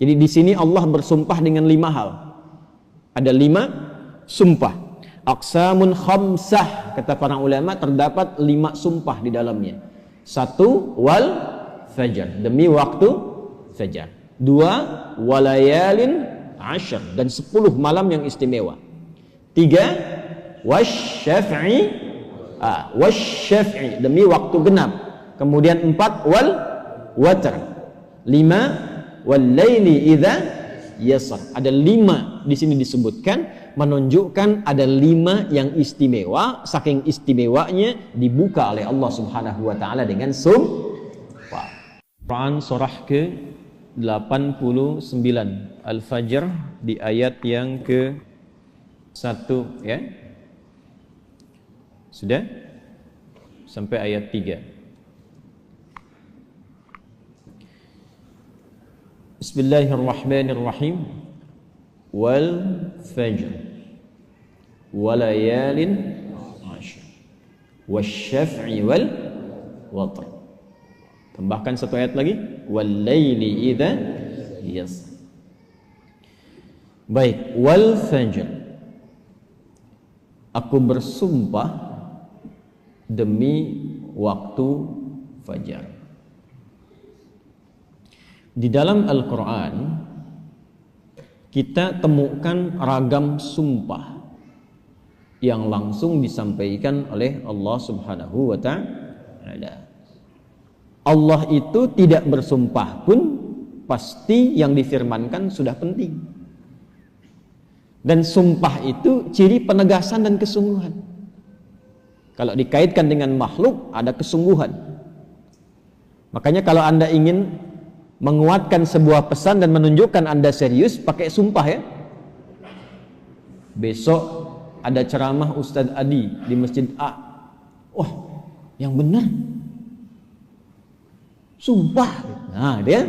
Jadi di sini Allah bersumpah dengan 5 hal. Ada 5 sumpah. Aqsamun khamsah, kata para ulama, terdapat 5 sumpah di dalamnya. 1 wal fajar, demi waktu fajar. 2 walayalin ashar, dan 10 malam yang istimewa. 3 wasyaf'i, demi waktu genap. Kemudian 4 wal watr. 5 wal laili idza yasar. Ada 5 di sini disebutkan, menunjukkan ada 5 yang istimewa. Saking istimewanya dibuka oleh Allah Subhanahu wa taala dengan sumpah. Quran surah ke-89 Al-Fajr di ayat yang ke-1 ya. Sudah? Sampai ayat 3. Bismillahirrahmanirrahim. Wal fajr walayalin ashar wasyaf'i wal watr. Tambahkan 1 ayat lagi, wal laili idza yasr. Baik, wal fajr, aku bersumpah demi waktu fajar. Di dalam Al-Quran kita temukan ragam sumpah yang langsung disampaikan oleh Allah Subhanahu wa ta'ala. Allah itu tidak bersumpah pun pasti yang difirmankan sudah penting. Dan sumpah itu ciri penegasan dan kesungguhan. Kalau dikaitkan dengan makhluk ada kesungguhan. Makanya kalau Anda ingin menguatkan sebuah pesan dan menunjukkan Anda serius, pakai sumpah ya. Besok ada ceramah Ustadz Adi di Masjid A. Wah, yang benar sumpah. Nah, dia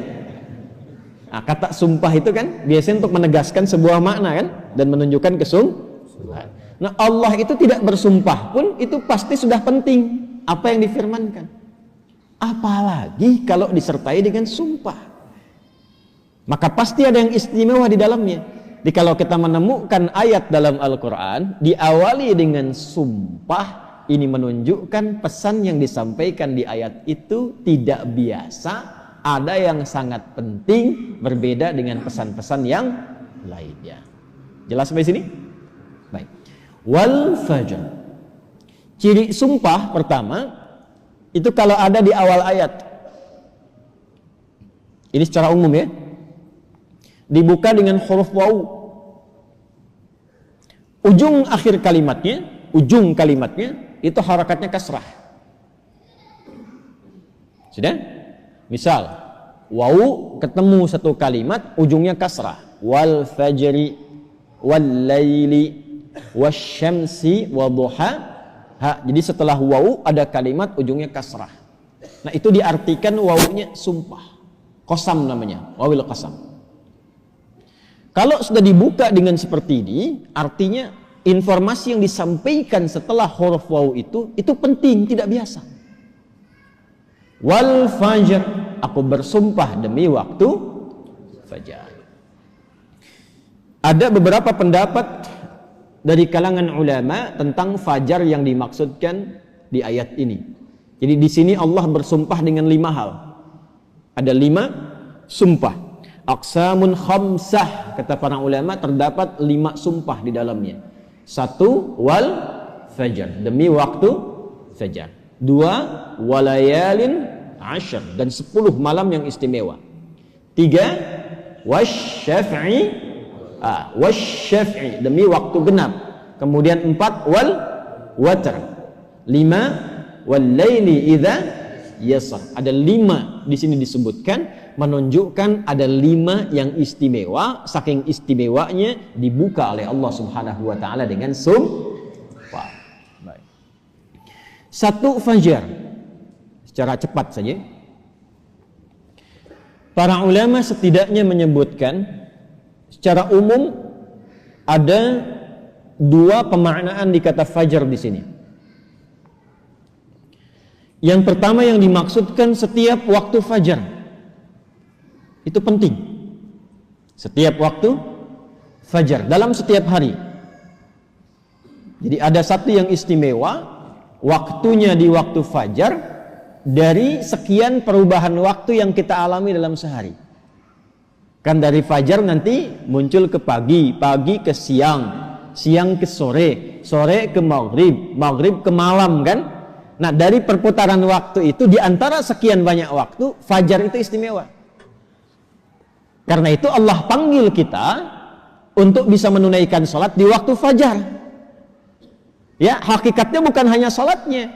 kata sumpah itu kan biasanya untuk menegaskan sebuah makna kan, dan menunjukkan kesungguhan. Nah, Allah itu tidak bersumpah pun itu pasti sudah penting apa yang difirmankan. Apalagi kalau disertai dengan sumpah, maka pasti ada yang istimewa di dalamnya. Jadi kalau kita menemukan ayat dalam Al-Quran diawali dengan sumpah, ini menunjukkan pesan yang disampaikan di ayat itu tidak biasa, ada yang sangat penting, berbeda dengan pesan-pesan yang lainnya. Jelas sampai sini? Baik. Wal fajr, ciri sumpah pertama itu kalau ada di awal ayat. Ini secara umum ya. Dibuka dengan huruf waw. Ujung kalimatnya itu harakatnya kasrah. Sudah? Misal, waw ketemu satu kalimat ujungnya kasrah. Wal fajri wal laili wasyamsi wadduha. Jadi setelah waw ada kalimat ujungnya kasrah. Nah, itu diartikan wawunya sumpah. Qasam namanya, wawil qasam. Kalau sudah dibuka dengan seperti ini, artinya informasi yang disampaikan setelah huruf waw itu penting, tidak biasa. Wal fajr, aku bersumpah demi waktu fajar. Ada beberapa pendapat dari kalangan ulama tentang fajar yang dimaksudkan di ayat ini. Jadi di sini Allah bersumpah dengan 5 hal. Ada 5 sumpah. Aqsamun khamsah, kata para ulama, terdapat 5 sumpah di dalamnya. 1 wal fajar, demi waktu fajar. 2 walayalin ashar, dan 10 malam yang istimewa. 3 wasyaf'i, demi waktu genap. Kemudian 4 wal watr. 5 wal laili idza yasar. Ada 5 di sini disebutkan, menunjukkan ada 5 yang istimewa. Saking istimewanya dibuka oleh Allah Subhanahu wa taala dengan sumpah. Baik. 1 fajar. Secara cepat saja. Para ulama setidaknya menyebutkan secara umum ada 2 pemaknaan di kata fajar di sini. Yang pertama yang dimaksudkan setiap waktu fajar. Itu penting. Setiap waktu fajar, dalam setiap hari. Jadi ada satu yang istimewa, waktunya di waktu fajar dari sekian perubahan waktu yang kita alami dalam sehari. Kan dari fajar nanti muncul ke pagi, pagi ke siang, siang ke sore, sore ke maghrib, maghrib ke malam kan. Nah dari perputaran waktu itu, di antara sekian banyak waktu, fajar itu istimewa. Karena itu Allah panggil kita untuk bisa menunaikan sholat di waktu fajar. Ya, hakikatnya bukan hanya sholatnya.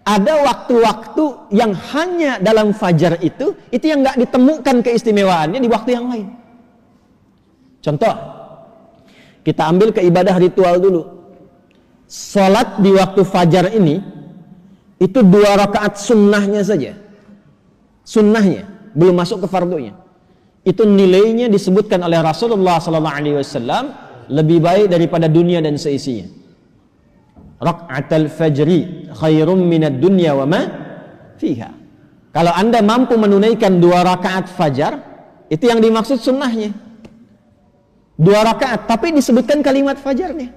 Ada waktu-waktu yang hanya dalam fajar itu yang nggak ditemukan keistimewaannya di waktu yang lain. Contoh, kita ambil ke ibadah ritual dulu. Sholat di waktu fajar ini, itu 2 rakaat sunnahnya saja. Sunnahnya, belum masuk ke fardunya. Itu nilainya disebutkan oleh Rasulullah SAW lebih baik daripada dunia dan seisinya. Raka'atul fajri khairum minad dunya wa ma fiha. Kalau Anda mampu menunaikan 2 rakaat fajar, itu yang dimaksud sunnahnya. 2 rakaat, tapi disebutkan kalimat fajarnya.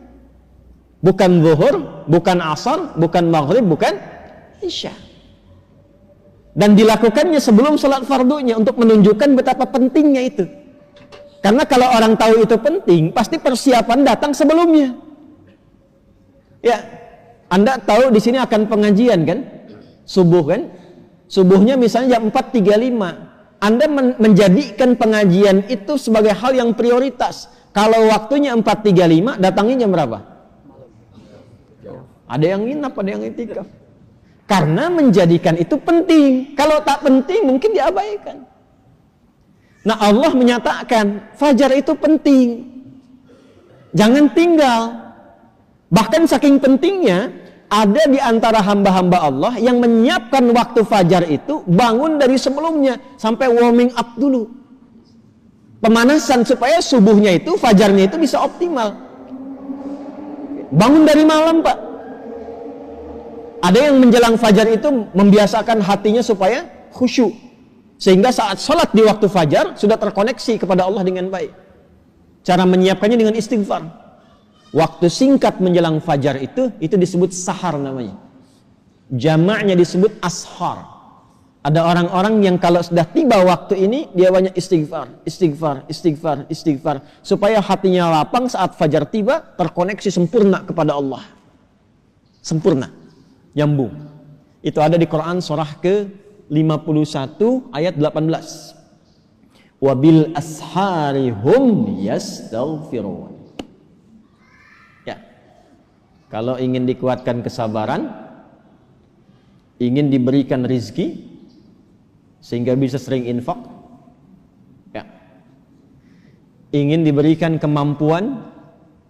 Bukan zuhur, bukan asar, bukan maghrib, bukan isya. Dan dilakukannya sebelum salat fardunya untuk menunjukkan betapa pentingnya itu. Karena kalau orang tahu itu penting, pasti persiapan datang sebelumnya. Ya, Anda tahu di sini akan pengajian kan? Subuh kan? Subuhnya misalnya jam 4.35. Anda menjadikan pengajian itu sebagai hal yang prioritas. Kalau waktunya 4.35, datangnya jam berapa? Ada yang nginap, ada yang itikaf. Karena menjadikan itu penting. Kalau tak penting mungkin diabaikan. Nah Allah menyatakan fajar itu penting. Jangan tinggal. Bahkan saking pentingnya, ada di antara hamba-hamba Allah yang menyiapkan waktu fajar itu bangun dari sebelumnya sampai warming up dulu. Pemanasan supaya subuhnya itu, fajarnya itu bisa optimal. Bangun dari malam Pak. Ada yang menjelang fajar itu membiasakan hatinya supaya khusyuk. Sehingga saat sholat di waktu fajar sudah terkoneksi kepada Allah dengan baik. Cara menyiapkannya dengan istighfar. Waktu singkat menjelang fajar itu disebut sahar namanya. Jamaknya disebut ashar. Ada orang-orang yang kalau sudah tiba waktu ini, dia banyak istighfar, istighfar, istighfar, istighfar. Supaya hatinya lapang saat fajar tiba, terkoneksi sempurna kepada Allah. Sempurna. Nyambung. Itu ada di Quran surah ke-51 ayat 18. Wabil ashari hum yastaghfirun. Kalau ingin dikuatkan kesabaran, ingin diberikan rizki, sehingga bisa sering infak, ya. Ingin diberikan kemampuan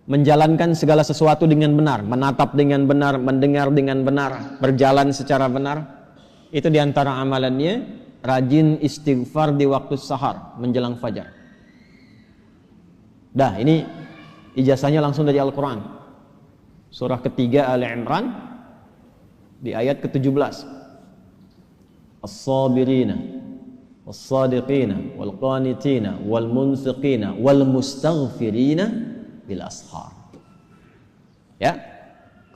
menjalankan segala sesuatu dengan benar, menatap dengan benar, mendengar dengan benar, berjalan secara benar. Itu diantara amalannya, rajin istighfar di waktu sahar, menjelang fajar. Dah, ini ijazahnya langsung dari Al-Quran. Surah ketiga Ali Imran di ayat ke-17. As-sabirina was-sadiqina wal-qanitina wal-munfiqina wal-mustaghfirina bil ashar. Ya.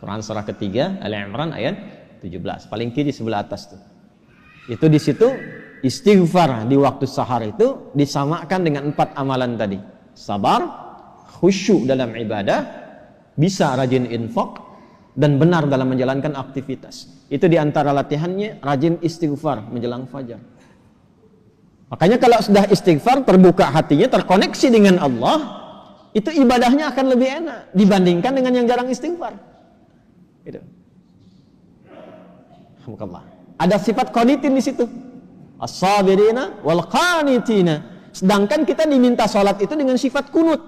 Quran surah ketiga Ali Imran ayat 17. Paling kiri sebelah atas tuh. Itu di situ istighfar di waktu sahar itu disamakan dengan 4 amalan tadi. Sabar, khusyuk dalam ibadah, bisa rajin infak, dan benar dalam menjalankan aktivitas. Itu diantara latihannya, rajin istighfar menjelang fajar. Makanya kalau sudah istighfar, terbuka hatinya, terkoneksi dengan Allah, itu ibadahnya akan lebih enak dibandingkan dengan yang jarang istighfar. Gitu. Alhamdulillah. Ada sifat qanitin di situ. As-sabirina wal qanitina. Sedangkan kita diminta salat itu dengan sifat kunut.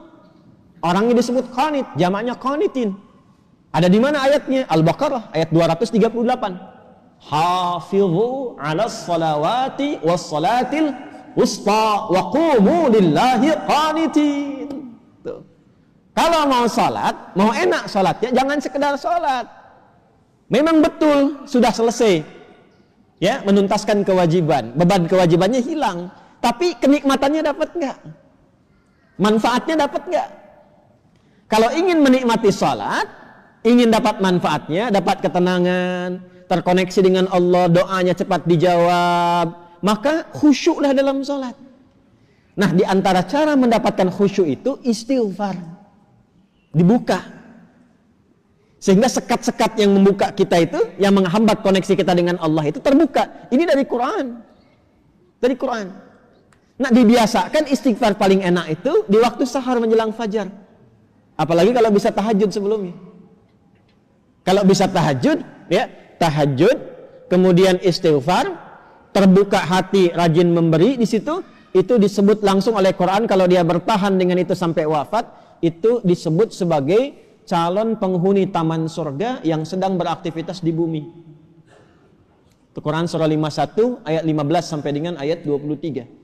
Orangnya disebut qanit, jamaknya qanitin. Ada di mana ayatnya? Al-Baqarah ayat 238. Hafizu 'alas salawati was salatil wusta wa qumu lillahi qanitin. Tuh. Kalau mau salat, mau enak salatnya, jangan sekedar salat. Memang betul sudah selesai. Ya, menuntaskan kewajiban, beban kewajibannya hilang, tapi kenikmatannya dapat enggak? Manfaatnya dapat nggak? Kalau ingin menikmati salat, ingin dapat manfaatnya, dapat ketenangan, terkoneksi dengan Allah, doanya cepat dijawab, maka khusyuklah dalam salat. Nah, di antara cara mendapatkan khusyuk itu istighfar. Dibuka. Sehingga sekat-sekat yang membuka kita itu, yang menghambat koneksi kita dengan Allah itu terbuka. Ini dari Quran. Dari Quran. Nah, dibiasakan istighfar paling enak itu di waktu sahar menjelang fajar. Apalagi kalau bisa tahajud sebelumnya. Kalau bisa tahajud, ya, tahajud, kemudian istighfar, terbuka hati, rajin memberi di situ, itu disebut langsung oleh Quran kalau dia bertahan dengan itu sampai wafat, itu disebut sebagai calon penghuni taman surga yang sedang beraktivitas di bumi. Itu Quran surah 51 ayat 15 sampai dengan ayat 23.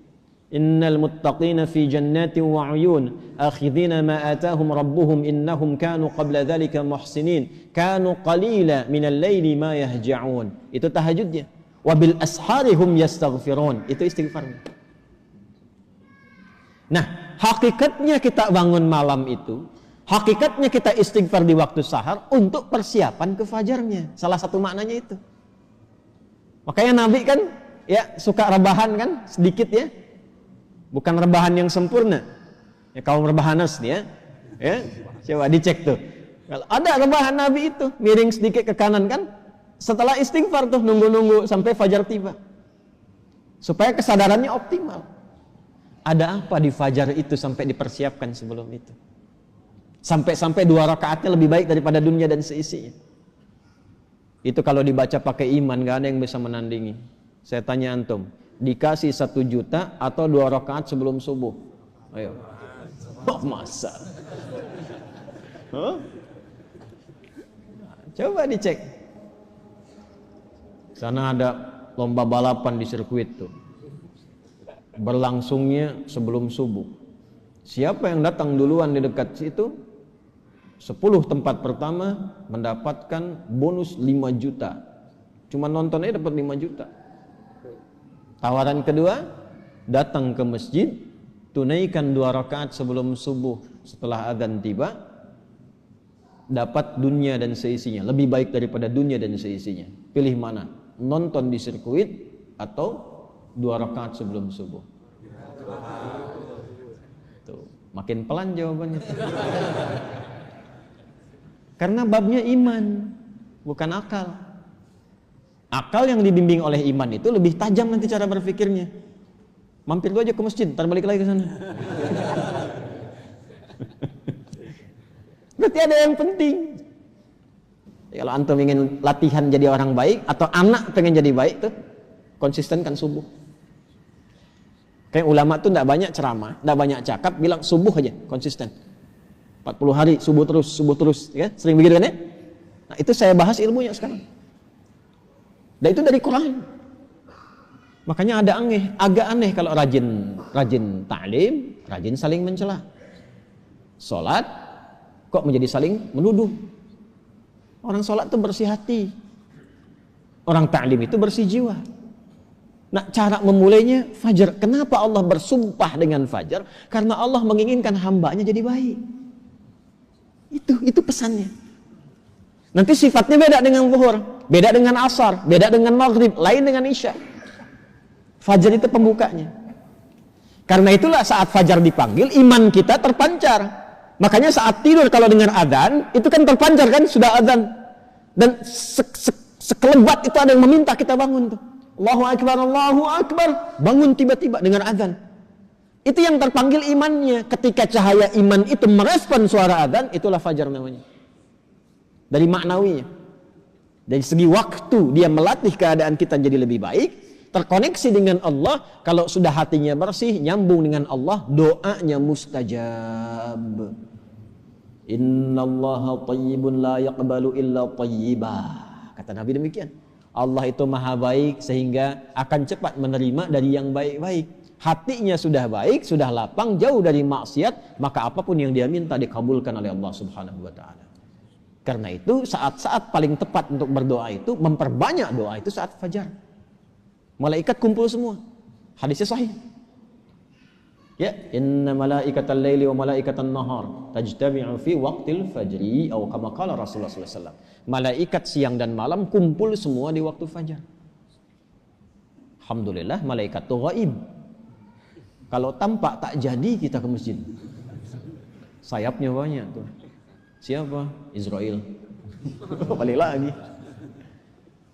Innal muttaqina fi jannatin wa 'uyun akhidhina ma atahum rabbuhum innahum kanu qabla dhalika muhsinin kanu qalila minal laili ma yahja'un. Itu tahajudnya. Wa bil ashari hum yastaghfirun. Itu istighfarnya. Nah, hakikatnya kita bangun malam itu, hakikatnya kita istighfar di waktu sahar untuk persiapan ke fajarnya. Salah satu maknanya itu. Makanya Nabi kan ya suka rebahan kan sedikit ya. Bukan rebahan yang sempurna. Ya kaum rebahanas nih ya. Coba dicek tuh. Kalau ada rebahan Nabi itu, miring sedikit ke kanan kan, setelah istighfar tuh nunggu-nunggu sampai fajar tiba. Supaya kesadarannya optimal. Ada apa di fajar itu sampai dipersiapkan sebelum itu? Sampai-sampai 2 rakaatnya lebih baik daripada dunia dan seisinya. Itu kalau dibaca pakai iman, gak ada yang bisa menandingi. Saya tanya antum, dikasih 1 juta atau 2 rakaat sebelum subuh? Ayo. Oh, masa? Huh? Coba dicek. Sana ada lomba balapan di sirkuit tuh. Berlangsungnya sebelum subuh. Siapa yang datang duluan di dekat situ, 10 tempat pertama mendapatkan bonus 5 juta. Cuma nontonnya dapat 5 juta. Tawaran kedua, datang ke masjid, tunaikan 2 rakaat sebelum subuh setelah adzan tiba, dapat dunia dan seisinya, lebih baik daripada dunia dan seisinya. Pilih mana? Nonton di sirkuit atau 2 rakaat sebelum subuh? Tuh, makin pelan jawabannya. Karena babnya iman, bukan akal. Akal yang dibimbing oleh iman itu lebih tajam nanti cara berpikirnya. Mampir gua aja ke masjid, ntar balik lagi ke sana. Berarti ada yang penting. Kalau antum ingin latihan jadi orang baik atau anak pengen jadi baik tuh, konsistenkan subuh. Kayak ulama tuh enggak banyak ceramah, enggak banyak cakap, bilang subuh aja, konsisten. 40 hari subuh terus, ya? Sering begitu kan ya? Nah, itu saya bahas ilmunya sekarang. Dan itu dari Quran. Makanya agak aneh kalau rajin ta'lim, rajin saling mencela. Salat kok menjadi saling menuduh. Orang salat itu bersih hati. Orang ta'lim itu bersih jiwa. Nah, cara memulainya fajar. Kenapa Allah bersumpah dengan fajar? Karena Allah menginginkan hambanya jadi baik. Itu pesannya. Nanti sifatnya beda dengan zuhur, beda dengan asar, beda dengan maghrib, lain dengan isya. Fajar itu pembukanya. Karena itulah saat fajar dipanggil, iman kita terpancar. Makanya saat tidur kalau dengar adzan, itu kan terpancar kan, sudah adzan. Dan sekelebat itu ada yang meminta kita bangun tuh. Allahu Akbar, bangun tiba-tiba dengar adzan. Itu yang terpanggil imannya. Ketika cahaya iman itu merespon suara adzan, itulah fajar namanya. Dari maknawinya. Dari segi waktu dia melatih keadaan kita jadi lebih baik, terkoneksi dengan Allah. Kalau sudah hatinya bersih, nyambung dengan Allah, doanya mustajab. Innallaha thayyibun la yaqbalu illa thayyibah. Kata Nabi demikian. Allah itu maha baik sehingga akan cepat menerima dari yang baik-baik. Hatinya sudah baik, sudah lapang, jauh dari maksiat, maka apapun yang dia minta dikabulkan oleh Allah Subhanahu wa taala. Karena itu saat-saat paling tepat untuk berdoa itu, memperbanyak doa itu saat fajar. Malaikat kumpul semua. Hadisnya sahih. Ya, inna malaikatal laili wa malaikatan nahar tajtami'u fi waqtil fajri atau kama qala Rasulullah sallallahu alaihi wasallam. Malaikat siang dan malam kumpul semua di waktu fajar. Alhamdulillah malaikat itu gaib. Kalau tampak tak jadi kita ke masjid. Sayapnya banyak tuh. Siapa? Israel. Balik lagi.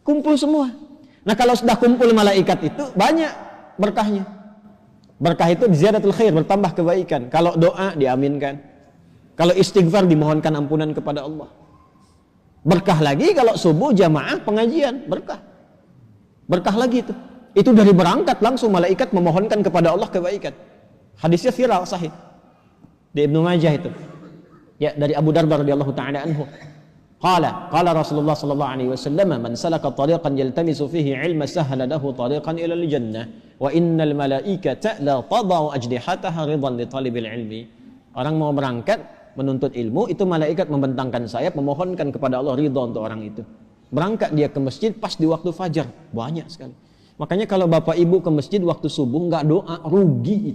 Kumpul semua. Nah kalau sudah kumpul malaikat itu banyak berkahnya. Berkah itu ziyadatul khair, bertambah kebaikan. Kalau doa diaminkan. Kalau istighfar dimohonkan ampunan kepada Allah. Berkah lagi kalau subuh jamaah pengajian, berkah. Berkah lagi itu. Itu dari berangkat langsung malaikat memohonkan kepada Allah kebaikan. Hadisnya viral sahih. Di Ibnu Majah itu. Ya, dari Abu Darda radhiyallahu ta'ala anhu. Qala Rasulullah sallallahu alaihi wasallam, "Man salaka tariqan yaltamisu fihi 'ilma sahhala lahu tariqan ila al-jannah, wa innal malaikata la tadau ajdihataha ridan li talibil ilmi." Orang mau berangkat menuntut ilmu, itu malaikat membentangkan sayap memohonkan kepada Allah ridha untuk orang itu. Berangkat dia ke masjid pas di waktu fajar, banyak sekali. Makanya kalau bapak ibu ke masjid waktu subuh nggak doa, rugi itu.